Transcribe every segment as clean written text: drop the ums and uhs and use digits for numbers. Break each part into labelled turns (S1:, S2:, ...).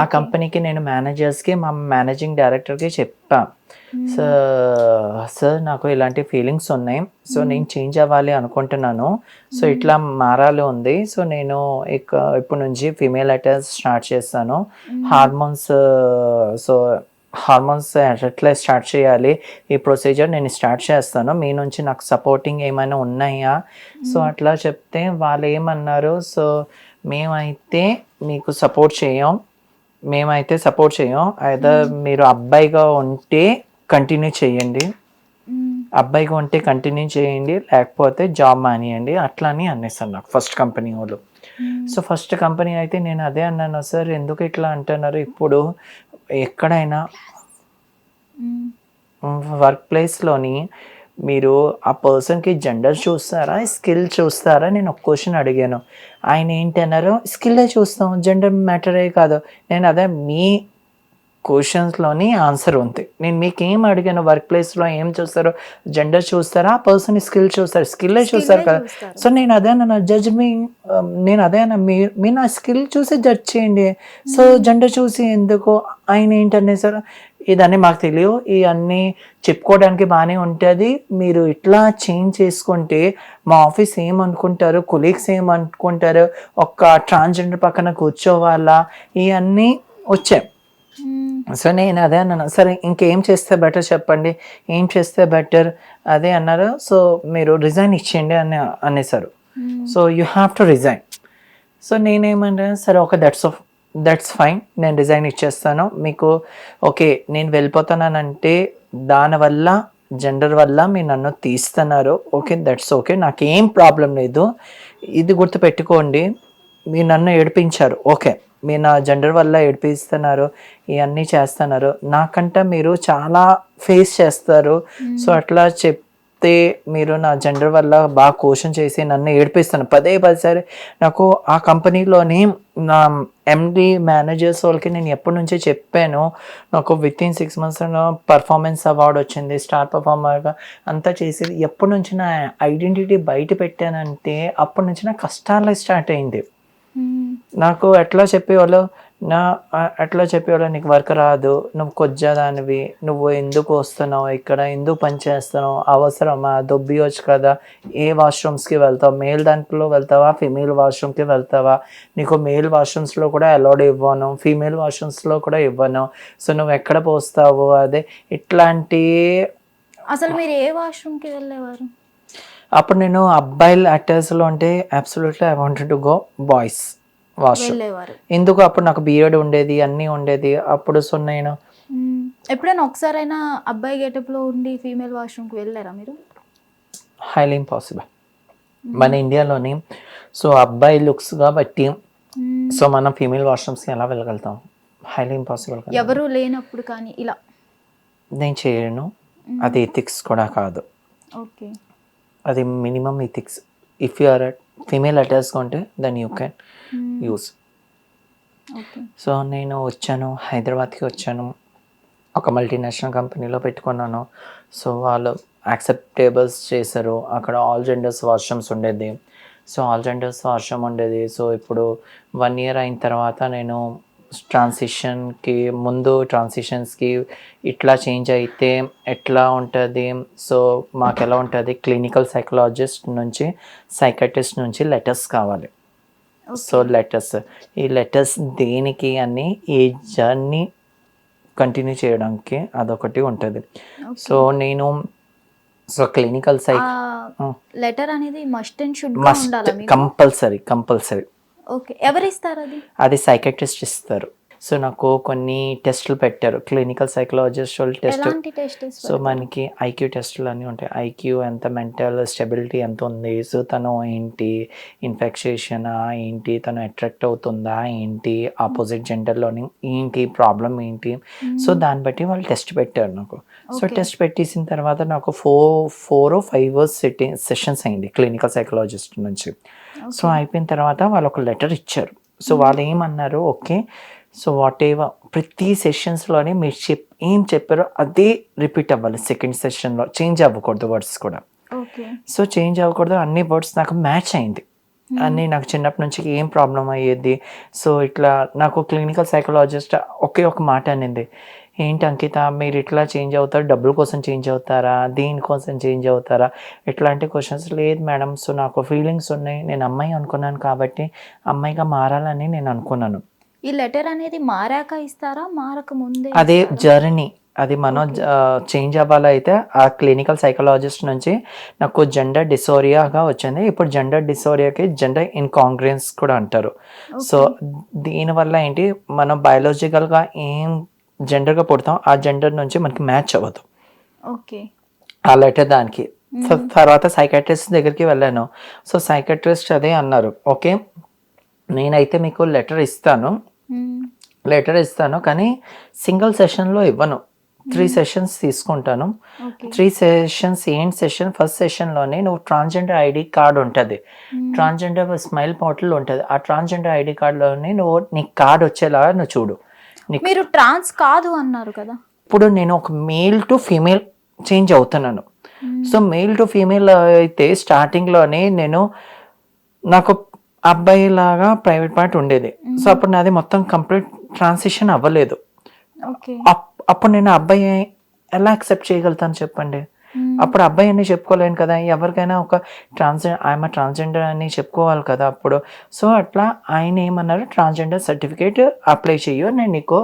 S1: ఆ కంపెనీకి నేను మేనేజర్స్కి మా మేనేజింగ్ డైరెక్టర్కి చెప్పా, సార్ నాకు ఇలాంటి ఫీలింగ్స్ ఉన్నాయి, సో నేను చేంజ్ అవ్వాలి అనుకుంటున్నాను, సో ఇట్లా మారాలి ఉంది, సో నేను ఇప్పుడు నుంచి ఫీమేల్ అటైర్స్ స్టార్ట్ చేస్తాను, హార్మోన్స్ సో హార్మోన్స్ ఎట్లా స్టార్ట్ చేయాలి ఈ ప్రొసీజర్ నేను స్టార్ట్ చేస్తాను, మీ నుంచి నాకు సపోర్టింగ్ ఏమైనా ఉన్నాయా, సో అట్లా చెప్తే వాళ్ళు ఏమన్నారు, సో మేమైతే మీకు సపోర్ట్ చేయం, ఐదర్ మీరు అబ్బాయిగా ఉంటే కంటిన్యూ చేయండి, లేకపోతే జాబ్ మానేయండి అట్లా అని అనేసారు నాకు ఫస్ట్ కంపెనీ వాళ్ళు. సో ఫస్ట్ కంపెనీ అయితే నేను అదే అన్నాను, సార్ ఎందుకు ఇట్లా అంటున్నారు, ఇప్పుడు ఎక్కడైనా వర్క్ ప్లేస్లోని మీరు ఆ పర్సన్కి జెండర్ చూస్తారా, స్కిల్ చూస్తారా, నేను ఒక క్వశ్చన్ అడిగాను, ఆయన ఏంటన్నారు, స్కిల్లే చూస్తాం, జెండర్ మ్యాటరే కాదు. నేను అదే మీ క్వశ్చన్స్లోని ఆన్సర్ ఉంది, నేను మీకు ఏం అడిగాను, వర్క్ ప్లేస్లో ఏం చూస్తారు, జెండర్ చూస్తారా, ఆ పర్సన్ స్కిల్ చూస్తారు, స్కిల్లే చూస్తారు కదా. సో నేను అదే అన్న జడ్జ్ నేను అదే అన్న మీరు నా స్కిల్ చూసి జడ్జ్ చేయండి, సో జెండర్ చూసి ఎందుకు, ఆయన ఏంటనే సార్ ఇదన్నీ మాకు తెలియదు, ఇవన్నీ చెప్పుకోవడానికి బాగానే ఉంటుంది, మీరు ఇట్లా చేంజ్ చేసుకుంటే మా ఆఫీస్ ఏమనుకుంటారు, కొలీగ్స్ ఏమనుకుంటారు, ఒక్క ట్రాన్స్జెండర్ పక్కన కూర్చోవాలా, ఇవన్నీ వచ్చాయి. సో నేను అదే అన్నాను, సరే ఇంకేం చేస్తే బెటర్ చెప్పండి, ఏం చేస్తే బెటర్ అదే అన్నారు, సో మీరు రిజైన్ ఇచ్చేయండి అనేసారు, so you have to resign. So నేనేమంటే సరే ఓకే దట్స్ ఫైన్, నేను రిజైన్ ఇచ్చేస్తాను మీకు, ఓకే నేను వెళ్ళిపోతానంటే దానివల్ల జెండర్ వల్ల మీరు నన్ను తీస్తున్నారు, ఓకే దట్స్ ఓకే, నాకేం ప్రాబ్లం లేదు, ఇది గుర్తుపెట్టుకోండి, మీరు నన్ను ఏడిపించారు, ఓకే మీరు నా జెండర్ వల్ల ఏడిపిస్తున్నారు, ఇవన్నీ చేస్తున్నారు, నాకంటే మీరు చాలా ఫేస్ చేస్తారు, సో అట్లా చెప్తే మీరు నా జెండర్ వల్ల బాగా క్వశ్చన్ చేసి నన్ను ఏడిపిస్తాను పదే సరే. నాకు ఆ కంపెనీలోని నా ఎండి మేనేజర్స్ వాళ్ళకి నేను ఎప్పటి నుంచే చెప్పాను, నాకు with in 6 months performance award వచ్చింది, స్టార్ పర్ఫార్మర్గా అంతా చేసి ఎప్పటి నుంచి నా ఐడెంటిటీ బయట పెట్టానంటే అప్పటి నుంచి నా కష్టాలే స్టార్ట్ అయింది. నాకు ఎట్లా చెప్పేవాళ్ళు నీకు వర్క్ రాదు, నువ్వు కొజ్జాదానివి, నువ్వు ఎందుకు వస్తున్నావు ఇక్కడ, ఎందుకు పని చేస్తున్నావు, అవసరమా, దొబ్బియొచ్చు కదా, ఏ వాష్రూమ్స్కి వెళ్తావు, మేల్ దాంట్లో వెళ్తావా, ఫీమేల్ వాష్రూమ్కి వెళ్తావా, నీకు మేల్ వాష్రూమ్స్లో కూడా అలౌడ్ ఇవ్వను, ఫీమేల్ వాష్రూమ్స్లో కూడా ఇవ్వను, సో నువ్వు ఎక్కడ పోస్తావు, అదే ఇట్లాంటి.
S2: అసలు మీరు ఏ వాష్రూమ్కి వెళ్ళేవారు?
S1: అప్పుడు నేను అబ్బాయిల అటాచ్లో అంటే absolutely I wanted to go boys washroom, ఎందుకు అప్పుడు నాకు బియర్డ్ ఉండేది, అన్నీ ఉండేది అప్పుడు. సో నేను
S2: ఎప్పుడైనా ఒకసారైనా అబ్బాయి గెటప్లో ఉండి ఫీమేల్ వాష్రూమ్కి వెళ్ళారా మీరు?
S1: హైలీ ఇంపాసిబుల్ మన ఇండియాలోని, సో అబ్బాయి లుక్స్ కాబట్టి సో మనం ఫీమేల్ వాష్రూమ్స్కి ఎలా వెళ్ళగలుగుతాం, హైలీ ఇంపాసిబుల్.
S2: ఎవరు లేనప్పుడు కానీ ఇలా
S1: నేను చేయను, అది ఎథిక్స్ కూడా కాదు,
S2: ఓకే
S1: అది minimum ethics. If you are female అటాచ్గా ఉంటే then you can use. So నేను వచ్చాను, హైదరాబాద్కి వచ్చాను, ఒక మల్టీనేషనల్ కంపెనీలో పెట్టుకున్నాను, సో వాళ్ళు యాక్సెప్టేబుల్స్ చేశారు, అక్కడ ఆల్ జెండర్స్ వాష్రూమ్స్ ఉండేది, సో ఆల్ జెండర్స్ వాష్రూమ్ ఉండేది. సో ఇప్పుడు 1 year అయిన తర్వాత నేను ట్రాన్సిషన్స్కి ఇట్లా చేంజ్ అయితే ఎట్లా ఉంటుంది, సో మాకు ఎలా ఉంటుంది, క్లినికల్ సైకలాజిస్ట్ నుంచి సైకాట్రిస్ట్ నుంచి లెటర్స్ కావాలి, సో ఈ లెటర్స్ దేనికి అని ఈ జర్నీ కంటిన్యూ చేయడానికి అదొకటి ఉంటుంది. సో నేను క్లినికల్
S2: లెటర్ అనేది మస్ట్
S1: కంపల్సరీ.
S2: ఓకే, ఎవరు ఇస్తారు
S1: అది సైకాట్రిస్ట్ ఇస్తారు. సో నాకు కొన్ని టెస్టులు పెట్టారు, క్లినికల్ సైకలాజిస్ట్ వాళ్ళు టెస్ట్. సో మనకి ఐక్యూ టెస్టులు అన్నీ ఉంటాయి, ఐక్యూ ఎంత, మెంటల్ స్టెబిలిటీ ఎంత ఉంది, సో తను ఏంటి, ఇన్ఫెక్షనా ఏంటి, తను అట్రాక్ట్ అవుతుందా ఏంటి, ఆపోజిట్ జెండర్లోని ఏంటి ప్రాబ్లం ఏంటి, సో దాన్ని బట్టి వాళ్ళు టెస్ట్ పెట్టారు నాకు. సో టెస్ట్ పెట్టేసిన తర్వాత నాకు 4 or 5 సెషన్స్ అయింది క్లినికల్ సైకలాజిస్ట్ నుంచి. సో అయిపోయిన తర్వాత వాళ్ళు ఒక లెటర్ ఇచ్చారు. సో వాళ్ళు ఏమన్నారు, ఓకే సో వాట్ ఎవర్ ప్రతి సెషన్స్లోనే మీరు ఏం చెప్పారో అదే రిపీట్ అవ్వాలి, సెకండ్ సెషన్లో చేంజ్ అవ్వకూడదు వర్డ్స్ కూడా. సో చేంజ్ అవ్వకూడదు, అన్ని వర్డ్స్ నాకు మ్యాచ్ అయింది. అని నాకు చిన్నప్పటి నుంచి ఏం ప్రాబ్లం అయ్యేది. సో ఇట్లా నాకు క్లినికల్ సైకాలజిస్ట్ ఒకే ఒక మాట అనింది, ఏంటి అంకిత మీరు ఇట్లా చేంజ్ అవుతారు, డబ్బుల కోసం చేంజ్ అవుతారా, దీనికోసం చేంజ్ అవుతారా, ఇట్లాంటి క్వశ్చన్స్. లేదు మేడం, సో నాకు ఫీలింగ్స్ ఉన్నాయి, నేను అమ్మాయి అనుకున్నాను కాబట్టి అమ్మాయిగా మారాలని నేను అనుకున్నాను.
S2: ఈ లెటర్ అనేది మారాక ఇస్తారా, మారక ముందే
S1: అదే జర్నీ, అది మనం చేంజ్ అవ్వాలైతే ఆ క్లినికల్ సైకాలజిస్ట్ నుంచి నాకు జెండర్ డిసోరియాగా వచ్చింది. ఇప్పుడు జెండర్ డిసోరియాకి జెండర్ ఇన్కాంగ్రెన్స్ కూడా అంటారు. సో దీనివల్ల ఏంటి, మనం బయాలజికల్గా ఏం జెండర్గా పుడతాం ఆ జెండర్ నుంచి మనకి మ్యాచ్ అవ్వదు.
S2: ఓకే,
S1: ఆ లెటర్ దానికి. సో తర్వాత సైకాట్రిస్ట్ దగ్గరికి వెళ్ళాను. సో సైకాట్రిస్ట్ అదే అన్నారు, ఓకే నేనైతే మీకు లెటర్ ఇస్తాను కానీ సింగిల్ సెషన్లో ఇవ్వను, 3 సెషన్స్ తీసుకుంటాను. 3 సెషన్స్ ఏంటి సెషన్, ఫస్ట్ సెషన్లోనే నువ్వు ట్రాన్స్జెండర్ ఐడి కార్డ్ ఉంటుంది, ట్రాన్స్జెండర్ స్మైల్ పోర్టల్ ఉంటుంది, ఆ ట్రాన్స్జెండర్ ఐడి కార్డ్లోనే నువ్వు నీ కార్డ్ వచ్చేలాగా నువ్వు చూడు.
S2: మీరు ట్రాన్స్ కాదు అన్నారు కదా,
S1: ఇప్పుడు నేను ఒక మేల్ టు ఫీమేల్ చేంజ్ అవుతున్నాను. సో మేల్ టు ఫీమేల్ అయితే స్టార్టింగ్లోనే నాకు అబ్బాయి లాగా ప్రైవేట్ పార్ట్ ఉండేది. సో అప్పుడు నాది మొత్తం కంప్లీట్ ట్రాన్సిషన్ అవ్వలేదు. అప్పుడు నేను అబ్బాయి ఎలా యాక్సెప్ట్ చేయగలుగుతాను చెప్పండి. అప్పుడు అబ్బాయి అని చెప్పుకోలేను కదా, ఎవరికైనా ఒక ఐఎమ్ ట్రాన్స్జెండర్ అని చెప్పుకోవాలి కదా అప్పుడు. సో అట్లా ఆయన ఏమన్నారు, ట్రాన్స్జెండర్ సర్టిఫికేట్ అప్లై చెయ్యు, నేను నీకు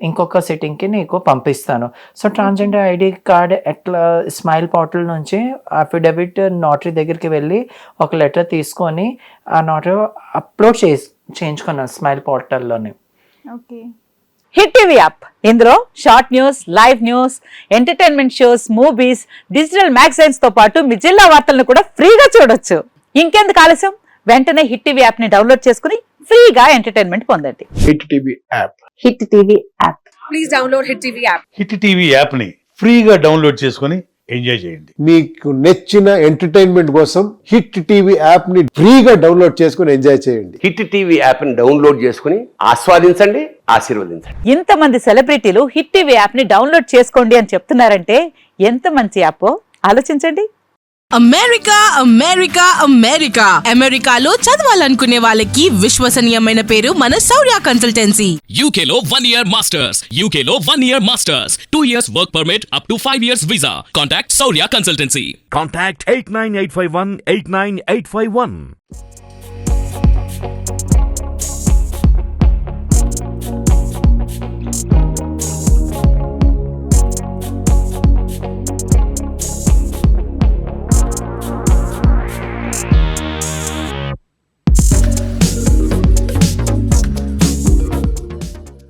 S1: ఇంకొక సిట్టింగ్కి నీకు పంపిస్తాను. సో ట్రాన్స్జెండర్ ఐడి కార్డ్ ఎట్లా, స్మైల్ పోర్టల్ నుంచి అఫిడవిట్ నోటరీ దగ్గరికి వెళ్ళి ఒక లెటర్ తీసుకొని ఆ నోటరీ అప్లోడ్ చేయించుకున్నాను స్మైల్ పోర్టల్లోని.
S2: ఓకే.
S3: హిట్ టీవీ యాప్, ఇందులో short news, live news, entertainment shows, movies, digital magazines తో పాటు మీ జిల్లా వార్తలను కూడా ఫ్రీగా చూడొచ్చు. ఇంకెందుకు ఆలస్యం, వెంటనే హిట్ టీవీ యాప్ ని డౌన్లోడ్ చేసుకుని ఫ్రీగా ఎంటర్టైన్మెంట్ పొందండి.
S4: Hit TV app.
S3: Hit TV app.
S5: Please download hit TV app.
S4: Hit TV app ని ఫ్రీగా డౌన్లోడ్ చేసుకొని ఎంజాయ్ చేయండి.
S6: మీకు నచ్చిన ఎంటర్టైన్మెంట్ కోసం హిట్ టీవీ యాప్ ని ఫ్రీగా డౌన్లోడ్ చేసుకుని ఎంజాయ్ చేయండి.
S7: హిట్ టీవీ యాప్ ని డౌన్లోడ్ చేసుకుని ఆస్వాదించండి, ఆశీర్వదించండి.
S3: ఇంతమంది సెలబ్రిటీలు హిట్ టీవీ యాప్ ని డౌన్లోడ్ చేసుకోండి అని చెప్తున్నారంటే ఎంత మంచి యాప్ ఆలోచించండి.
S5: అమెరికా అమెరికా అమెరికా అమెరికాలో చదవాలనుకునే వాళ్ళకి విశ్వసనీయమైన పేరు మన శౌర్య కన్సల్టెన్సీ.
S8: UK లో 1 year masters, UK లో 1 year masters, 2 years work permit up to 5 years visa. Contact Saurya Consultancy.
S9: Contact 89851 89851.